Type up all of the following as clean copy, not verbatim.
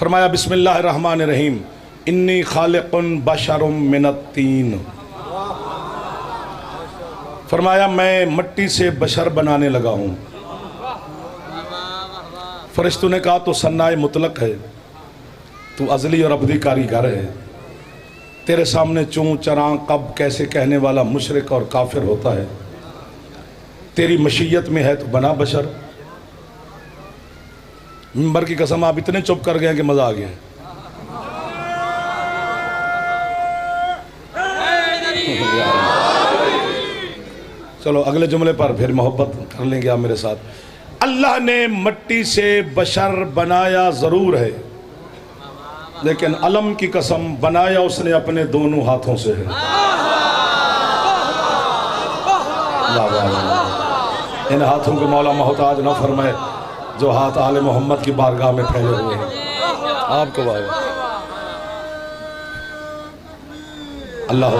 फरमाया बिस्मिल्लाहिर्रहमानिर्रहीम इन्नी खालिकुन बशरुम मिनत्तीन। फरमाया मैं मट्टी से बशर बनाने लगा हूँ। फरिश्तों ने कहा तो सन्नाए मुतलक है, तू अजली और अबदी कारीगर है, तेरे सामने चूं चरां कब कैसे कहने वाला मुशरिक और काफिर होता है, तेरी मशीयत में है तो बना बशर। मिंबर की कसम आप इतने चुप कर गए कि मजा आ गया। चलो अगले जुमले पर फिर मोहब्बत कर लेंगे आप मेरे साथ। अल्लाह ने मट्टी से बशर बनाया जरूर है, लेकिन अलम की कसम बनाया उसने अपने दोनों हाथों से है। इन हाथों को मौला मोहताज न फरमाए जो हाथ आले मोहम्मद की बारगाह में फैले हुए हैं। आपको बाबा अल्लाह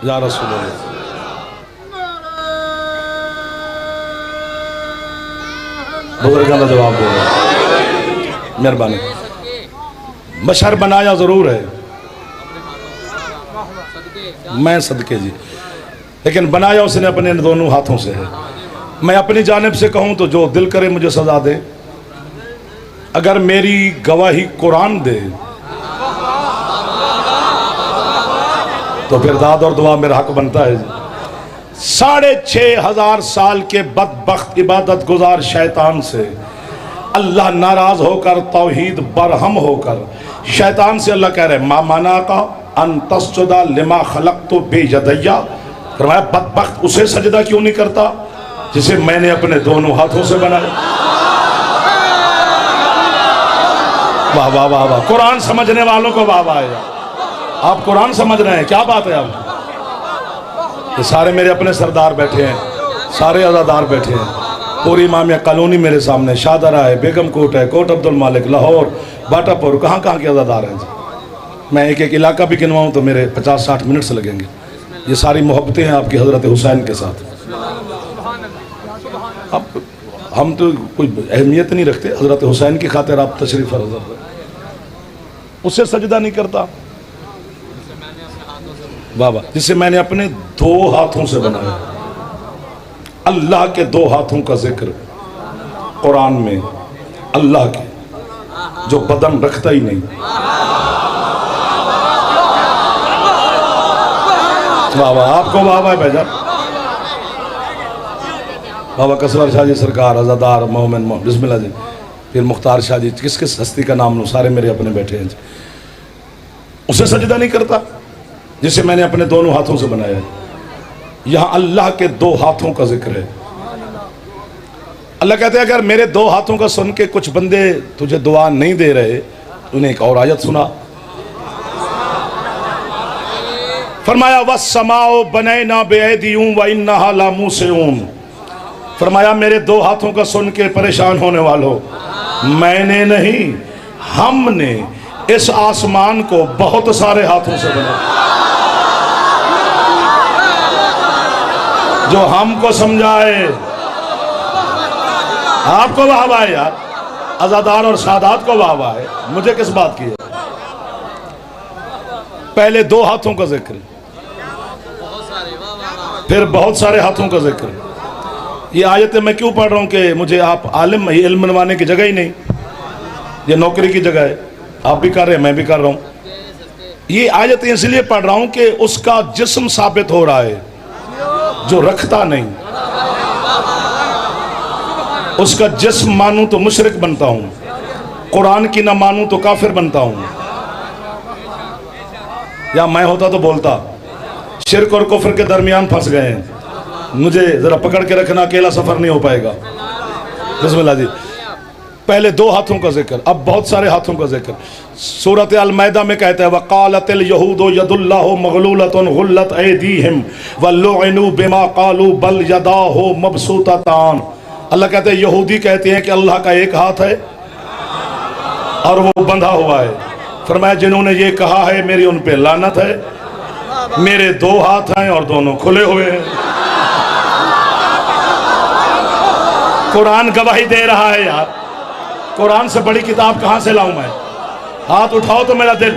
या रसूल अल्लाह। बुजुर्गों का जवाब दो, मेहरबानी। बशर बनाया जरूर है, मैं सदके जी, लेकिन बनाया उसने अपने दोनों हाथों से है। मैं अपनी जानिब से कहूं तो जो दिल करे मुझे सजा दे, अगर मेरी गवाही कुरान दे तो फिर दाद और दुआ मेरा हक बनता है। 6500 साल के बदबख्त इबादत गुजार शैतान से अल्लाह नाराज होकर, तौहीद बरहम होकर शैतान से अल्लाह कह रहे मा माना का अन तस्जुदा लिमा खलक़तु बियदैया। फरमाया बदबख्त उसे सजदा क्यों नहीं करता जिसे मैंने अपने दोनों हाथों से बनाया। वाह वाह वाह वाह, कुरान समझने वालों को वाह वाह। आप कुरान समझ रहे हैं, क्या बात है। आप ये सारे मेरे अपने सरदार बैठे हैं, सारे अज़ादार बैठे हैं, पूरी इमामिया कॉलोनी मेरे सामने, शाहदरा है, बेगम कोट है, कोट अब्दुल मालिक, लाहौर, बाटापुर, कहाँ कहाँ के अज़ादार हैं। मैं एक एक इलाका भी गिनवाऊँ तो मेरे 50-60 मिनट से लगेंगे। ये सारी मोहब्बतें हैं आपकी हज़रत हुसैन के साथ। अब हम तो कोई अहमियत नहीं रखते, हज़रत हुसैन की खातिर आप तशरीफ़ फरज़, उससे सजदा नहीं करता बाबा जिसे मैंने अपने 2 हाथों से बनाया। अल्लाह के 2 हाथों का जिक्र कुरान में, अल्लाह के जो बदन रखता ही नहीं। बाबा आपको बाबा है भेजा, बाबा कसवर शाह जी सरकार, अज़ादार मोमिन बिस्मिल्लाह जी, फिर मुख्तार शाह जी, किस किस हस्ती का नाम लो, सारे मेरे अपने बैठे हैं। उसे सजदा नहीं करता जिसे मैंने अपने दोनों हाथों से बनाया है। यहां अल्लाह के 2 हाथों का जिक्र है। अल्लाह कहते हैं अगर मेरे 2 हाथों का सुन के कुछ बंदे तुझे दुआ नहीं दे रहे, उन्हें एक और आयत सुना। फरमाया वस्समाओ बनैना बिअयदिहिम व इन्नहा लमूसिऊन। फरमाया मेरे 2 हाथों का सुन के परेशान होने वालों, मैंने नहीं हमने इस आसमान को बहुत सारे हाथों से बनाया। जो हमको समझाए, आपको वाह वाह यार, अज़ादार और सादात को वाह वाह है, मुझे किस बात की है। पहले 2 हाथों का जिक्र, फिर बहुत सारे हाथों का जिक्र। ये आयतें मैं क्यों पढ़ रहा हूं कि मुझे आप आलिम, ये इल्म मनवाने की जगह ही नहीं, ये नौकरी की जगह है। आप भी कर रहे हैं, मैं भी कर रहा हूं। ये आयतें इसलिए पढ़ रहा हूं कि उसका जिस्म साबित हो रहा है जो रखता नहीं। उसका जिस्म मानूं तो मुशरिक बनता हूं, कुरान की ना मानूं तो काफिर बनता हूं। या मैं होता तो बोलता शिर्क और कुफ्र के दरमियान फंस गए हैं, मुझे जरा पकड़ के रखना, अकेला सफर नहीं हो पाएगा। बिस्मिल्लाह जी। पहले 2 हाथों का जिक्र, अब बहुत सारे हाथों का जिक्र। सूरत अल मैदा में कहता है वक़ालतिल यहूदु यदुल्लाहु मग़लूलतुन गुल्लत ऐदीहिम वलुइनु बिमा क़ालू बल यदाहु मबसूततान। अल्लाह कहते हैं, यहूदी कहते हैं कि अल्लाह का एक हाथ है और वो बंधा हुआ है। फरमाया जिन्होंने ये कहा है मेरी उन पे लानत है, मेरे 2 हाथ हैं और दोनों खुले हुए हैं। कुरान गवाही दे रहा है यार, कुरान से बड़ी किताब कहां से लाऊं मैं? हाथ उठाओ तो मेरा दिल,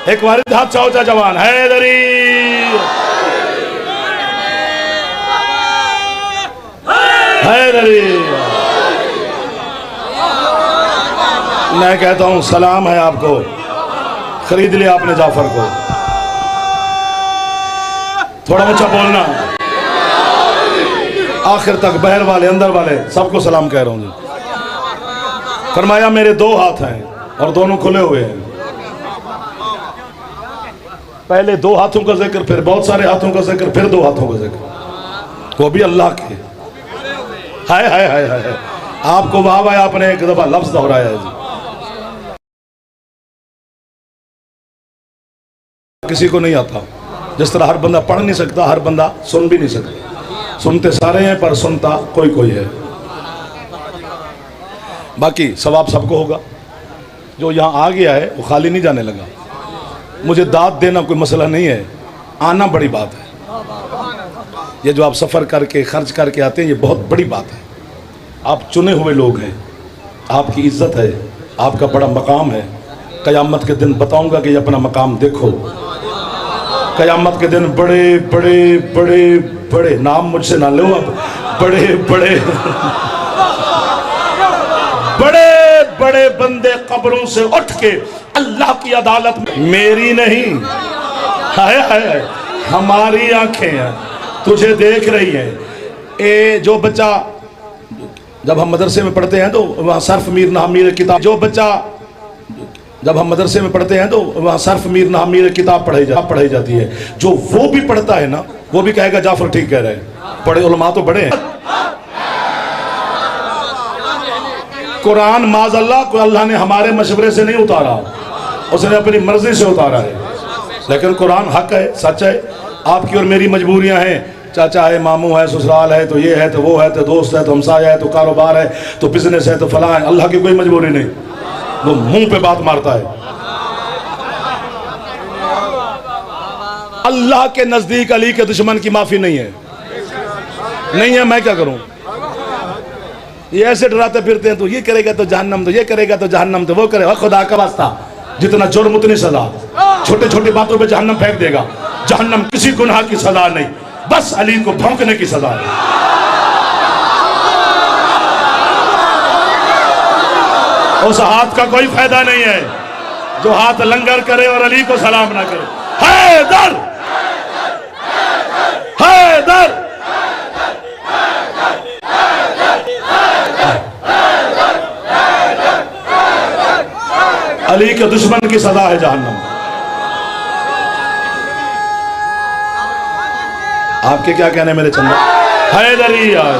एक बार हाथ चाहो जवान हैदरी। हैदरी मैं कहता हूं सलाम है आपको, खरीद लिया आपने जाफर को। थोड़ा ऊंचा बोलना, आखिर तक बहर वाले अंदर वाले सबको सलाम कह रहा हूं जी। फरमाया मेरे दो हाथ हैं और दोनों खुले हुए हैं। पहले दो हाथों का जिक्र, फिर बहुत सारे हाथों का जिक्र, फिर दो हाथों का जिक्र, वो भी अल्लाह के। हाय हाय हाय हाय, आपको वाह वाह, आपने एक दफा लफ्ज दोहराया है जी। किसी को नहीं आता, जिस तरह हर बंदा पढ़ नहीं सकता, हर बंदा सुन भी नहीं सकता। सुनते सारे हैं पर सुनता कोई कोई है। बाकी सवाब सबको होगा। जो यहाँ आ गया है वो खाली नहीं जाने लगा। मुझे दाद देना कोई मसला नहीं है, आना बड़ी बात है। ये जो आप सफ़र करके खर्च करके आते हैं, ये बहुत बड़ी बात है। आप चुने हुए लोग हैं, आपकी इज्जत है, आपका बड़ा मकाम है। क़यामत के दिन बताऊंगा कि ये अपना मकाम देखो। क़यामत के दिन बड़े बड़े बड़े बड़े, नाम मुझसे ना लो अब, बड़े बड़े बड़े बड़े बंदे कब्रों से उठ के अल्लाह की अदालत में, मेरी नहीं, हाय हाय, हमारी आंखें हैं, तुझे देख रही हैं। ए जो बच्चा, जब हम मदरसे में पढ़ते हैं तो वहाँ सर्फ मीर नामीर किताब, जो बच्चा जब हम मदरसे में पढ़ते हैं तो वहाँ सर्फ मीर नामीर किताब पढ़ाई जाती है। जो वो भी पढ़ता है ना, वो भी कहेगा जाफर ठीक कह रहे हैं। बड़े उलमा तो बड़े हैं। कुरान माज़अल्लाह को अल्लाह ने हमारे मशवरे से नहीं उतारा, उसने अपनी मर्जी से उतारा है। लेकिन कुरान हक है, सच है। आपकी और मेरी मजबूरियां हैं, चाचा है, मामू है, ससुराल है, तो ये है, तो वो है, तो दोस्त है, तो हमसाया है, तो कारोबार है, तो बिजनेस है, तो फलां है। अल्लाह की कोई मजबूरी नहीं, वो मुंह पे बात मारता है। अल्लाह के नजदीक अली के दुश्मन की माफी नहीं है, नहीं है। मैं क्या करूं? ये ऐसे डराते फिरते हैं, तो ये करेगा तो जहन्नम, तो ये करेगा तो जहन्नम, तो वो करेगा। खुदा का वास्ता, जितना जुर्म उतनी सजा। छोटे छोटे बातों पे जहन्नम फेंक देगा। जहन्नम किसी गुनाह की सजा नहीं, बस अली को भौंकने की सजा है। उस हाथ का कोई फायदा नहीं है जो हाथ लंगर करे और अली को सलाम ना करे। हैदर हैदर, अली के दुश्मन की सजा है जहन्नम। आपके क्या कहने मेरे चंदा? हैदरी आए।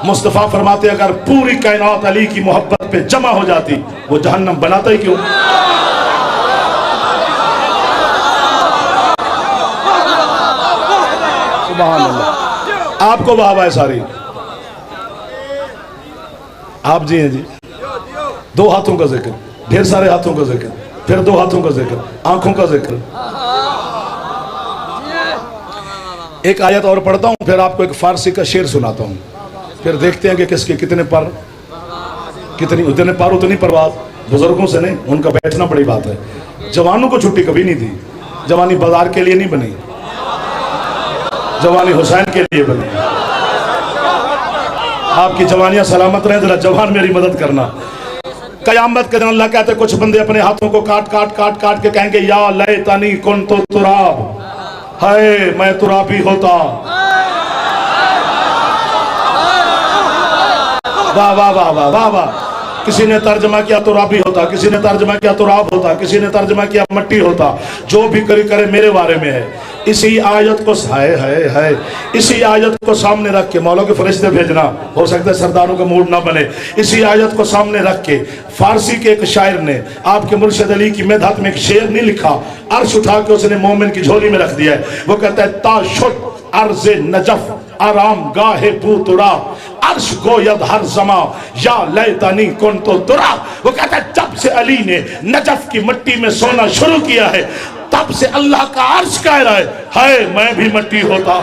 मुस्तफ़ा फरमाते अगर पूरी कायनात अली की मोहब्बत पे जमा हो जाती, वो जहन्नम बनाता ही क्यों? सुभान अल्लाह। आपको वाह वाह सारी। आप जी हैं जी। दो हाथों का जिक्र, ढेर सारे हाथों का जिक्र, फिर दो हाथों का जिक्र, आंखों का जिक्र। एक आयत और पढ़ता हूँ, फिर आपको एक फारसी का शेर सुनाता हूँ, फिर देखते हैं कि किसके कितने पर, कितनी उतने पर उतनी परवाज। बुजुर्गों से नहीं, उनका बैठना बड़ी बात है। जवानों को छुट्टी कभी नहीं दी। जवानी बाजार के लिए नहीं बनी, जवानी हुसैन के लिए बनी। आपकी जवानियां सलामत रहे, जरा जवान मेरी मदद करना। कयामत के दिन अल्लाह कहते कुछ बंदे अपने हाथों को काट काट काट काट के कहेंगे या लैतनी कुन्तु तुराब, हाय मैं तुराबी होता। वाह वाह वाह वाह वाह वाह। किसी ने तर्जमा किया तुराबी होता, किसी ने तर्जमा किया तुराब होता, किसी ने तर्जमा किया मट्टी होता। जो भी करे मेरे बारे में है। इसी आयत को है इसी आयत को सामने रख के, मौला के फरिश्ते भेजना, हो सकता है सरदारों का मूड ना बने। इसी आयत को सामने रख के फारसी के एक शायर ने आपके मुर्शिद अली की मेधात में एक शेर नहीं लिखा, अर्श उठा के उसने मोमिन की झोली में रख दिया है। वो कहता है ताशुद अर्ज़े नजफ आराम गाहे पूतुरा, अर्श गोयद हर जमा या लैतानी कुन तो तुरा। वो कहता है जब से अली ने नजफ की मिट्टी में सोना शुरू किया है तब से अल्लाह का अर्श कह रहा है हाय मैं भी मिट्टी होता।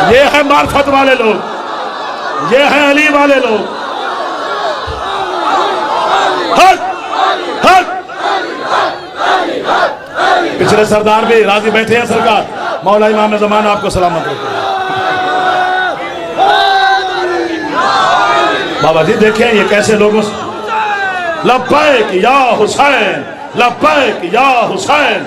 ये है मार्फत वाले लोग, ये है अली वाले लोग। हक हक। पिछले सरदार भी राजी बैठे हैं सरकार। मौला इमाम ज़माना आपको सलामत रखे। बाबा जी देखें ये कैसे लोगों से लब्बैक या हुसैन, लब्बैक या हुसैन।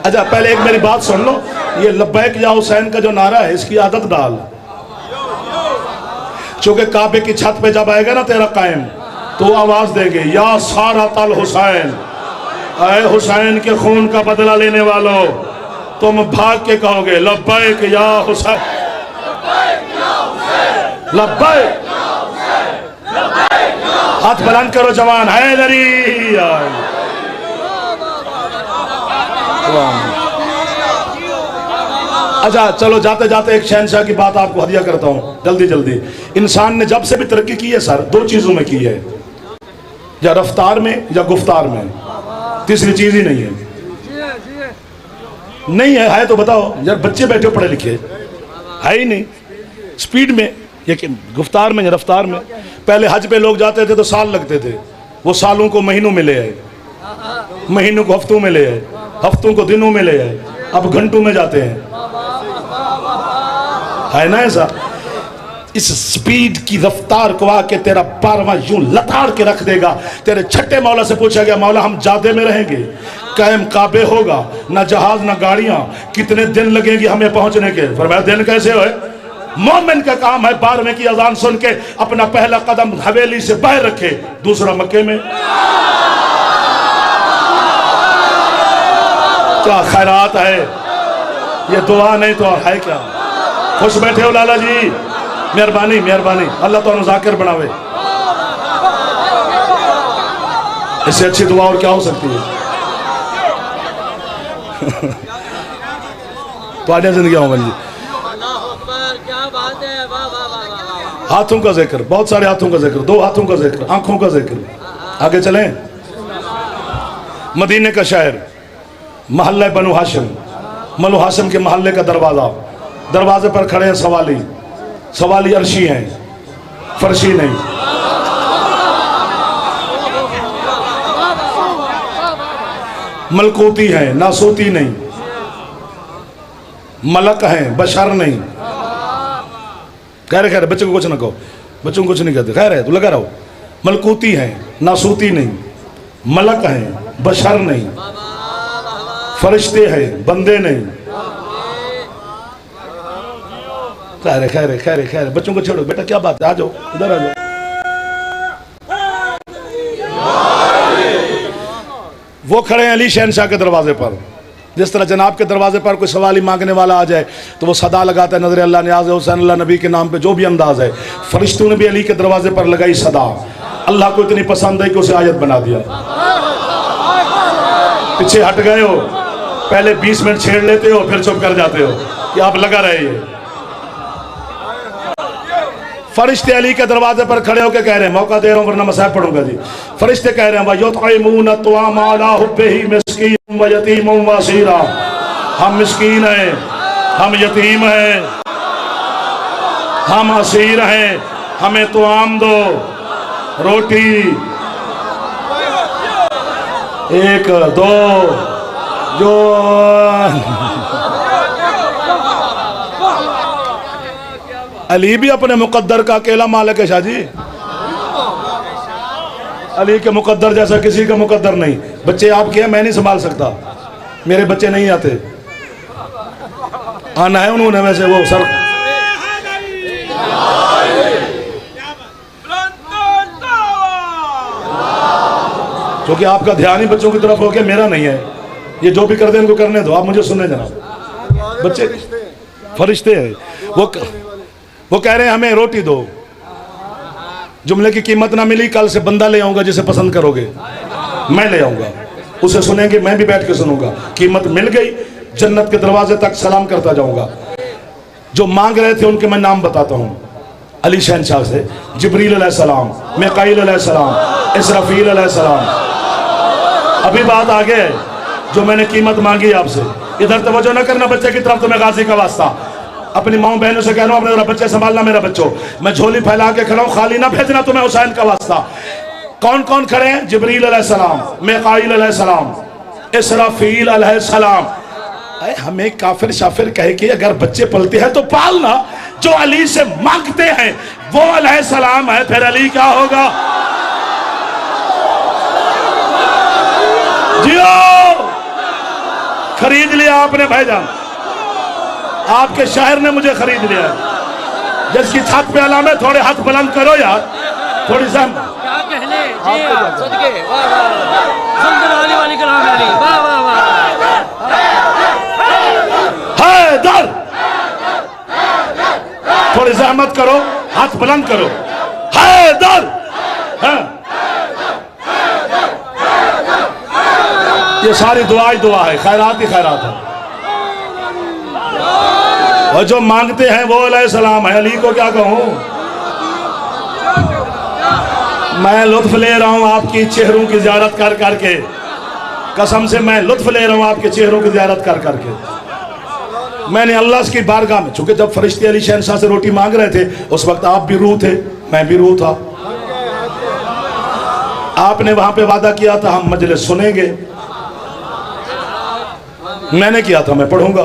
अच्छा पहले एक मेरी बात सुन लो, ये लब्बैक या हुसैन का जो नारा है इसकी आदत डाल, क्योंकि काबे की छत पे जब आएगा ना तेरा कायम तो आवाज देंगे या सारा तल हुसैन, आए हुसैन के खून का बदला लेने वालों, तुम भाग के कहोगे लब्बैक या हुसैन, लब्बैक। हाथ बुलंद करो जवान, हैदरी। अच्छा चलो जाते जाते एक शहंशाह की बात आपको हदिया करता हूं जल्दी जल्दी। इंसान ने जब से भी तरक्की की है सर दो चीजों में की है, या रफ्तार में या गुफ्तार में, तीसरी चीज ही नहीं है। नहीं है तो बताओ यार, बच्चे बैठे पढ़े लिखे है ही नहीं। स्पीड में या गुफ्तार में या रफ्तार में। पहले हज पे लोग जाते थे तो साल लगते थे, वो सालों को महीनों में ले आए, महीनों को हफ्तों में ले आए, हफ्तों को दिनों में ले आए, अब घंटों में जाते हैं, है ना ऐसा। इस स्पीड की रफ्तार को आके तेरा पारवा यूं लताड़ के रख देगा। तेरे छठे मौला से पूछा गया मौला हम जादे में रहेंगे, कायम काबे होगा, ना जहाज ना गाड़ियां, कितने दिन लगेंगे हमें पहुंचने के? फरमाया दिन कैसे हो? मोमिन का काम है 12वें की अजान सुन के अपना पहला कदम हवेली से बाहर रखे, दूसरा मक्के में। क्या खैरात है, ये दुआ नहीं तो है क्या? खुश बैठे हो लाला जी, मेहरबानी मेहरबानी, अल्लाह तो जाकिर बनावे। इससे अच्छी दुआ और क्या हो सकती है? तो आने जिंदगी मोहम्मद जी। हाथों का जिक्र, बहुत सारे हाथों का जिक्र, दो हाथों का जिक्र, आंखों का जिक्र। आगे चलें। मदीने का शहर, मोहल्ला बनु हाशिम, बनु हाशिम के मोहल्ले का दरवाजा, दरवाजे पर खड़े हैं सवाली, सवाली अर्शी हैं, फर्शी नहीं। मलकूती हैं, नासूती नहीं। मलक हैं, बशर नहीं। कह रहे बच्चों को कुछ ना कहो, बच्चों को कुछ नहीं कहते, खैर है तो लगा रहो। मलकूती हैं, नासूती नहीं। मलक हैं, बशर नहीं। फरिश्ते हैं, बंदे नहीं। खैर खैर खैर खैर, बच्चों को छोड़ो बेटा, क्या बात है, आ जाओ इधर आ जाओ। वो खड़े हैं अली शहनशाह के दरवाजे पर। जिस तरह जनाब के दरवाजे पर कोई सवाल ही मांगने वाला आ जाए तो वो सदा लगाता है, नजर अल्लाह नियाज़ हुसैन अल्लाह नबी के नाम पे, जो भी अंदाज है। फरिश्तों ने भी अली के दरवाजे पर लगाई सदा, अल्लाह को इतनी पसंद है कि उसे आयत बना दिया। पीछे हट गए हो, पहले 20 मिनट छेड़ लेते हो, फिर चुप कर जाते हो कि आप लगा रहे। फरिश्ते अली के दरवाजे पर खड़े होकर कह रहे हैं, मौका दे रहा हूं वरना मसाहब पढ़ूंगा जी। फरिश्ते कह रहे हैं वयुतइमून अत्वाम अला हुब्बिही मिस्कीन व यतीम व असीरा। हम मिस्कीन हैं, हम यतीम हैं, हम असीर हैं, हमें तुआम दो, रोटी, 1 2 जो। अली भी अपने मुकद्दर का अकेला मालिक है शाह जी। अली के मुकद्दर जैसा किसी का मुकद्दर नहीं। बच्चे आपके हैं, मैं नहीं संभाल सकता, मेरे बच्चे नहीं आते। आना है उन्होंने वैसे वो सर, क्योंकि आपका ध्यान ही बच्चों की तरफ हो गया, मेरा नहीं है। ये जो भी कर दे इनको करने दो, आप मुझे सुनने जनाब। बच्चे फरिश्ते हैं, वो कह रहे हैं हमें रोटी दो, जुमले की कीमत ना मिली, कल से बंदा ले आऊंगा जिसे पसंद करोगे, मैं ले आऊंगा। उसे सुनेंगे, मैं भी बैठ के सुनूंगा। कीमत मिल गई, जन्नत के दरवाजे तक सलाम करता जाऊंगा। जो मांग रहे थे उनके मैं नाम बताता हूं। अली शहनशाह से जिब्रील अलैहिस्सलाम, मिकाईल अलैहिस्सलाम, इसराफील अलैहिस्सलाम। अभी बात आगे है जो मैंने कीमत मांगी आपसे। इधर तवज्जो न करना बच्चे की तरफ, तुम्हें गाजी का वास्ता। अपनी माओ बहनों से कह रहा हूं, अपने बच्चे संभालना मेरा बच्चों। मैं झोली फैला के खड़ा हूं, खाली ना भेजना तुम्हें, हुसैन का वास्ता। कौन कौन खड़े हैं? जिब्रील अलैहिस्सलाम, मिकाईल अलैहिस्सलाम, इसराफील अलैहिस्सलाम। हमें काफिर शाफिर कहे कि अगर बच्चे पलते हैं तो पालना। जो अली से मांगते हैं वो अलैहिस्सलाम है, फिर अली क्या होगा? जियो, खरीद लिया आपने भाईजान, आपके शहर ने मुझे खरीद लिया। जिसकी छत पे अलाम है, थोड़े हाथ बुलंद करो यार, थोड़ी सा क्या कहने सदके। वाह वाह, वाली कलाम अली, वाह वाह वाह। हैदर, थोड़ी जहमत करो, हाथ बुलंद करो। हैदर, ये सारी दुआ ही दुआ है, खैरात ही खैरात है। और जो मांगते हैं वो अलैहिस्सलाम है। अली को क्या कहूं? मैं लुत्फ ले रहा हूं आपकी चेहरों की ज़ियारत कर करके, कसम से मैं लुत्फ ले रहा हूं आपके चेहरों की ज़ियारत कर करके। मैंने अल्लाह की बारगाह में, चूंकि जब फरिश्ते अली शहनशाह से रोटी मांग रहे थे उस वक्त आप भी रूह थे, मैं भी रूह था। आपने वहां पे वादा किया था हम मजलिस सुनेंगे, मैंने किया था मैं पढ़ूंगा।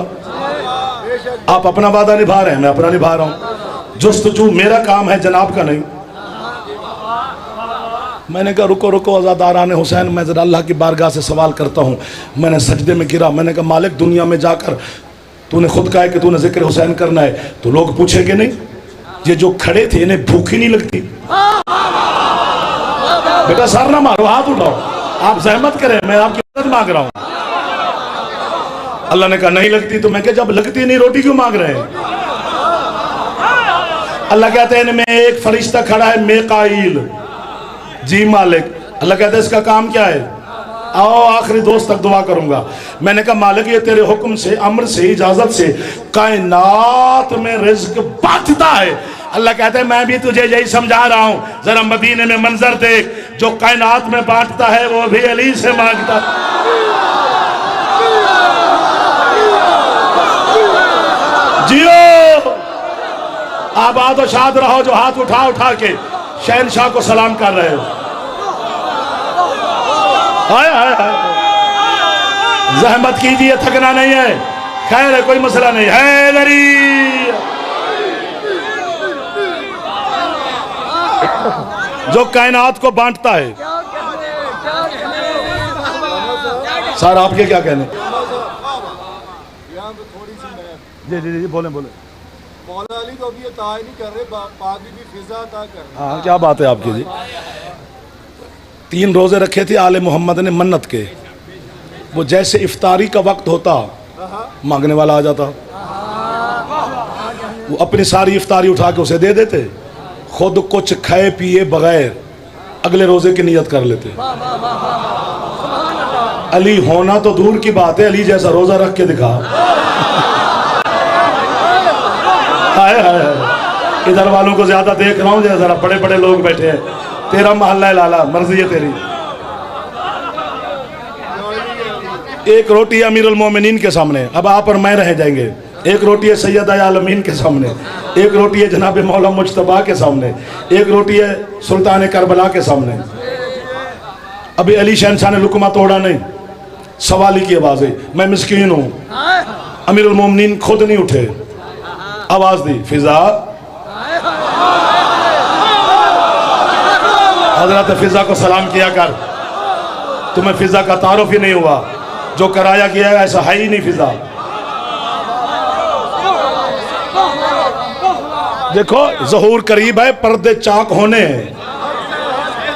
आप अपना वादा निभा रहे हैं, मैं अपना निभा रहा हूं। जुस्तजू मेरा काम है, जनाब का नहीं। मैंने कहा रुको रुको आज़ादारान हुसैन, मैं ज़रा अल्लाह की बारगाह से सवाल करता हूँ। मैंने सजदे में गिरा, मैंने कहा मालिक दुनिया में जाकर तूने खुद कहा है कि तूने जिक्र हुसैन करना है, तो लोग पूछेंगे नहीं ये जो खड़े थे इन्हें भूख ही नहीं लगती? बेटा सर ना मारो, हाथ उठाओ, आप जहमत करें, मैं आपकी मदद मांग रहा हूँ। अल्लाह ने कहा नहीं लगती। तो मैं क्या, जब लगती नहीं रोटी क्यों मांग रहे हैं? अल्लाह कहते हैं इनमें एक फरिश्ता खड़ा है मिकाईल। जी मालिक। अल्लाह कहते हैं इसका काम क्या है? आओ आखिरी दोस्त तक दुआ करूंगा। मैंने कहा मालिक ये तेरे हुक्म से, अम्र से, इजाजत से कायनात में रिज्क बांटता है। अल्लाह कहते हैं मैं भी तुझे यही समझा रहा हूं, जरा मदीने में मंजर देख, जो कायनात में बांटता है वो भी अली से मांगता है। जियो, आबाद और शाद रहो जो हाथ उठा उठा के शहनशाह को सलाम कर रहे हो। हाय हाय हाय, जहमत कीजिए, थकना नहीं है, खैर है, कोई मसला नहीं है। जो कायनात को बांटता है। सर आपके क्या कहने? जी जी जी बोले बोले। मौला अली तो अभी अता नहीं कर रहे, पाक भी फिजा अता कर रहे। हाँ क्या बात है आपकी जी। 3 रोजे रखे थे आले मोहम्मद ने मन्नत के, वो जैसे इफ्तारी का वक्त होता मांगने वाला आ जाता, वो अपनी सारी इफ्तारी उठा के उसे दे देते, खुद कुछ खाए पिए बगैर अगले रोजे की नियत कर लेते। अली होना तो दूर की बात है, अली जैसा रोजा रख के दिखा। हाय हाय, इधर वालों को ज्यादा देख रहा हूँ, जरा बड़े बड़े लोग बैठे हैं। तेरा मोहल्ला है लाला, मर्जी है तेरी। एक रोटी है अमीरुल मोमिनीन के सामने, अब आप और मैं रह जाएंगे। एक रोटी है सैयद आलमीन के सामने, एक रोटी है जनाब मौला मुज्तबा के सामने, एक रोटी है सुल्तान करबला के सामने। अभी अली शहनशाह ने लुकमा तोड़ा नहीं, सवाली की आवाज है, मैं मिस्कीन हूँ। अमीरुल मोमिनीन खुद नहीं उठे, आवाज दी फिजा। हजरत फिजा को सलाम किया कर, तुम्हें फिजा का तारुफ ही नहीं हुआ, जो कराया किया है ऐसा है ही नहीं फिजा। देखो ज़हूर करीब है, पर्दे चाक होने हैं,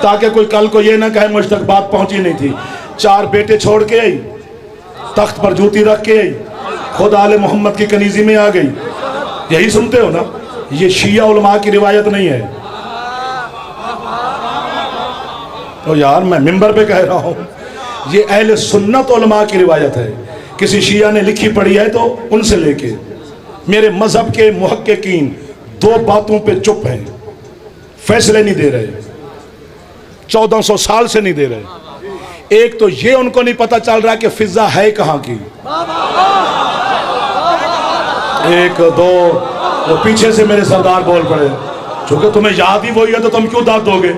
ताकि कोई कल को ये ना कहे मुझ तक बात पहुंची नहीं थी। 4 बेटे छोड़ के आई, तख्त पर जूती रख के आई, खुद आले मोहम्मद की कनीजी में आ गई। यही सुनते हो ना, ये शिया उलमा की रिवायत नहीं है। तो यार मैं मिंबर पे कह रहा हूं, ये अहले सुन्नत उलमा की रिवायत है, किसी शिया ने लिखी पढ़ी है तो उनसे लेके मेरे मजहब के मुहक्किकीन दो बातों पे चुप हैं, फैसले नहीं दे रहे, 1400 साल से नहीं दे रहे। एक तो ये उनको नहीं पता चल रहा कि फिजा है कहां की, एक दो वो पीछे से मेरे सरदार बोल पड़े, चूंकि तुम्हें याद ही वही है तो तुम क्यों दाद दोगे?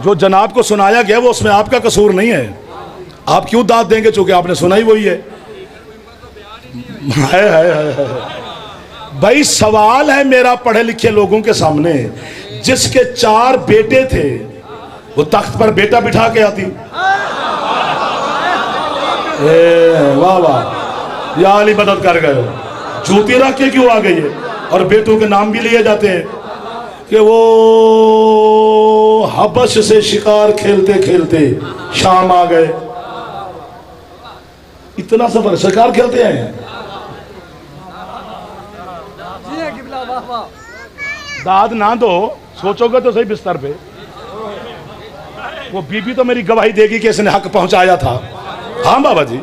जो जनाब को सुनाया गया वो उसमें आपका कसूर नहीं है, आप क्यों दाद देंगे चूंकि आपने सुना ही वही है। भाई सवाल है मेरा पढ़े लिखे लोगों के सामने, जिसके 4 बेटे थे वो तख्त पर बेटा बिठा के आती, वाह वाह या अली मदद कर गए, जूती रख के क्यों आ गई है? और बेटों के नाम भी लिए जाते हैं कि वो हबश से शिकार खेलते खेलते शाम आ गए। इतना सफर शिकार खेलते हैं, दाद ना दो, सोचोगे तो सही बिस्तर पे, वो बीबी तो मेरी गवाही देगी कि इसने हक पहुंचाया था। हाँ बाबा जी,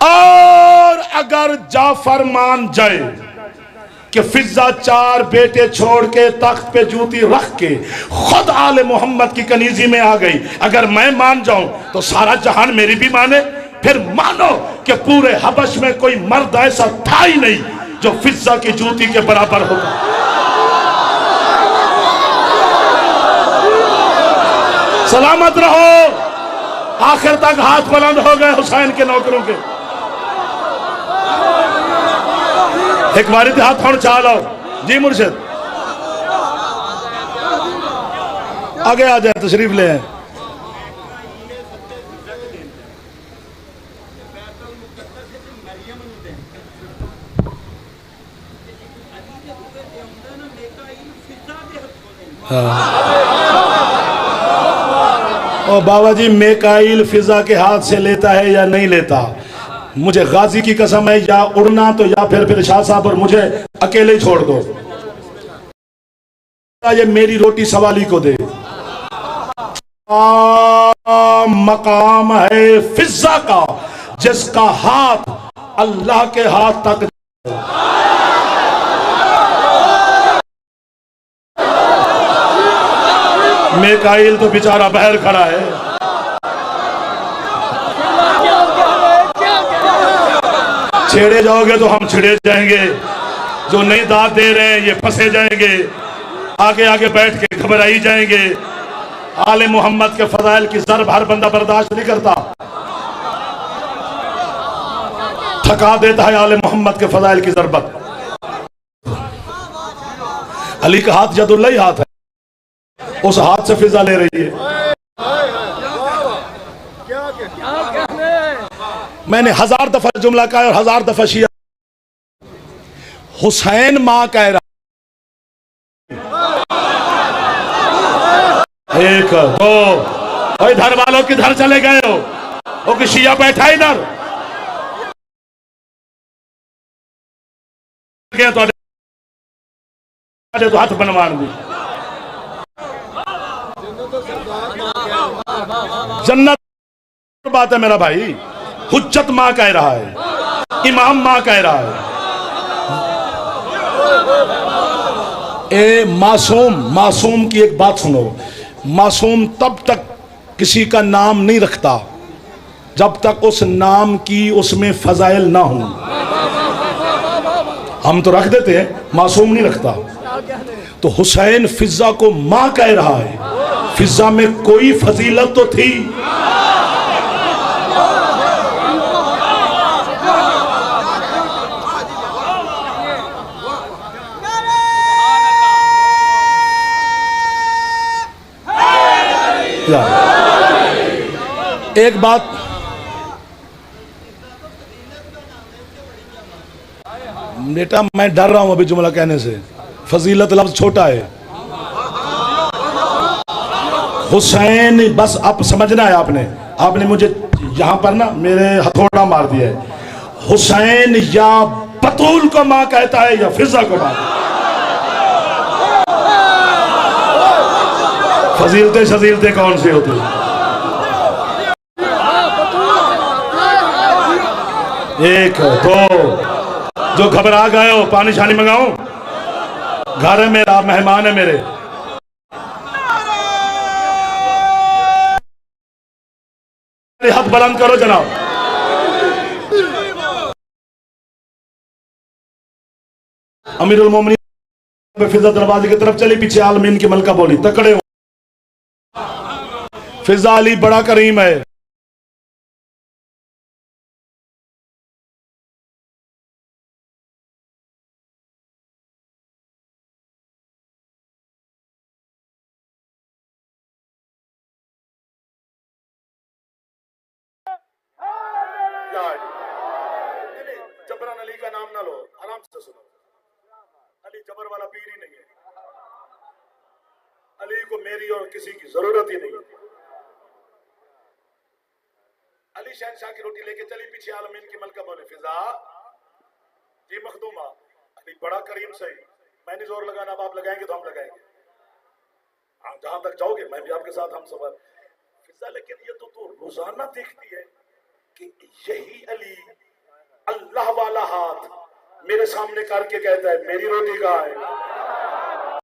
और अगर जाफर मान जाए कि फिजा 4 बेटे छोड़ के तख्त पे जूती रख के खुद आले मोहम्मद की कनीजी में आ गई, अगर मैं मान जाऊं तो सारा जहान मेरी भी माने, फिर मानो कि पूरे हबश में कोई मर्द ऐसा था ही नहीं जो फिजा की जूती के बराबर होगा। सलामत रहो, आखिर तक हाथ बुलंद हो गए हुसैन के नौकरों के। एक बारी हाथ थोड़ा चाह लो जी मुर्शिद, आगे आ जाए, तशरीफ ले आए। और बाबा जी मेकाइल फिजा के हाथ से लेता है या नहीं लेता? मुझे गाजी की कसम है, या उड़ना तो या फिर शाह साहब और मुझे अकेले छोड़ दो, ये मेरी रोटी सवाली को दे। मकाम है फिजा का जिसका हाथ अल्लाह के हाथ तक, मेकाइल तो बेचारा बाहर खड़ा है। छेड़े जाओगे तो हम छिड़े जाएंगे, जो नहीं दाद दे रहे हैं ये फंसे जाएंगे, आगे आगे बैठ के घबराई जाएंगे। आले मोहम्मद के फजाइल की ज़र्ब हर बंदा बर्दाश्त नहीं करता, थका देता है आले मोहम्मद के फजाइल की ज़रबत। अली का हाथ यदुल्लाही हाथ है, उस हाथ से फिजा ले रही है। मैंने 1000 दफा जुमला कहा और 1000 दफा शिया, हुसैन मां कह रहा, एक दो, इधर वालों किधर चले गए हो? वो कि शिया बैठा इधर तो हाथ बनवान दी, जन्नत बात है मेरा भाई। हुज्जत मां कह रहा है, इमाम मां कह रहा है। ए मासूम की एक बात सुनो, मासूम तब तक किसी का नाम नहीं रखता जब तक उस नाम की उसमें फजाइल ना हो। हम तो रख देते हैं, मासूम नहीं रखता। तो हुसैन फिजा को मां कह रहा है, फिजा में कोई फजीलत तो थी। एक बात बेटा, मैं डर रहा हूं अभी जुमला कहने से, फजीलत लफ्ज छोटा है। हुसैन, बस आप समझना है, आपने मुझे यहां पर ना मेरे हथौड़ा मार दिया है। हुसैन या बतूल को मां कहता है या फिजा को मां। फजीलते शजीलते कौन सी होती है? एक दो, जो घबरा गए हो पानी शानी मंगाऊं? घर है मेरा, मेहमान है मेरे। हाथ बुलंद करो जनाब। अमीरुल मोमिनीन फिजा दरवाजे की तरफ चली, पीछे आलमीन की मलका बोली, तकड़े हो। फिजा अली बड़ा करीम है। जबरन अली का नाम ना लो, आराम से सुनो। अली जबर वाला पीर ही नहीं है। अली को मेरी और किसी की जरूरत ही नहीं है। अली शहनशाह की रोटी लेके चली, पीछे आलमीन की मलका बोले, फिजा जी मखदूमा। अली बड़ा करीम सही, मैं नहीं जोर लगाना, अब आप लगाएंगे तो हम लगाएंगे। हाँ, जहां तक जाओगे मैं भी आपके साथ हम सफर। फिजा लेकिन ये तो तू रोजाना देखती है कि यही अली अल्लाह वाला हाथ मेरे सामने करके कहता है मेरी रोटी कहाँ है।